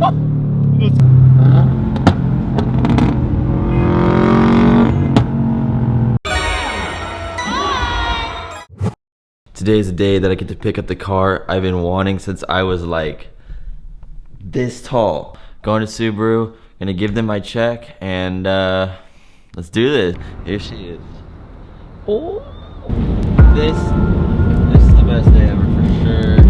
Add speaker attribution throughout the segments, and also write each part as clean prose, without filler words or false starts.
Speaker 1: Today is the day that I get to pick up the car I've been wanting since I was like this tall. Going to Subaru, gonna give them my check, and let's do this. Here she is. Oh, this is the best day ever for sure.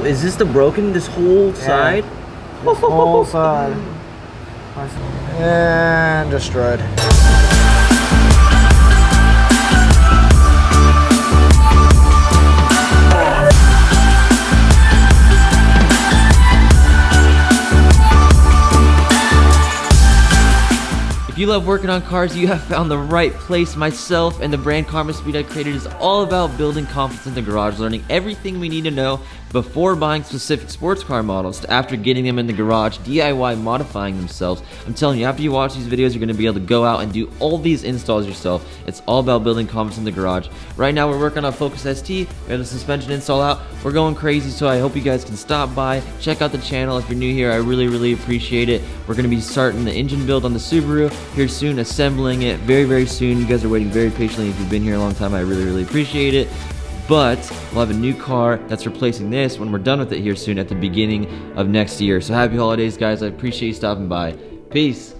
Speaker 1: is this the broken, this whole side?
Speaker 2: This whole side. And destroyed.
Speaker 1: If you love working on cars, you have found the right place. Myself and the brand Karma Speed I created is all about building confidence in the garage, learning everything we need to know before buying specific sports car models to after getting them in the garage, DIY modifying themselves. I'm telling you, after you watch these videos, you're going to be able to go out and do all these installs yourself. It's all about building confidence in the garage. Right now, we're working on Focus ST. We have the suspension install out. We're going crazy, so I hope you guys can stop by, check out the channel. If you're new here, I really appreciate it. We're going to be starting the engine build on the Subaru here soon, assembling it very soon. You guys are waiting very patiently. If you've been here a long time, I really appreciate it. But we'll have a new car that's replacing this when we're done with it here soon at the beginning of next year. So happy holidays, guys. I appreciate you stopping by. Peace.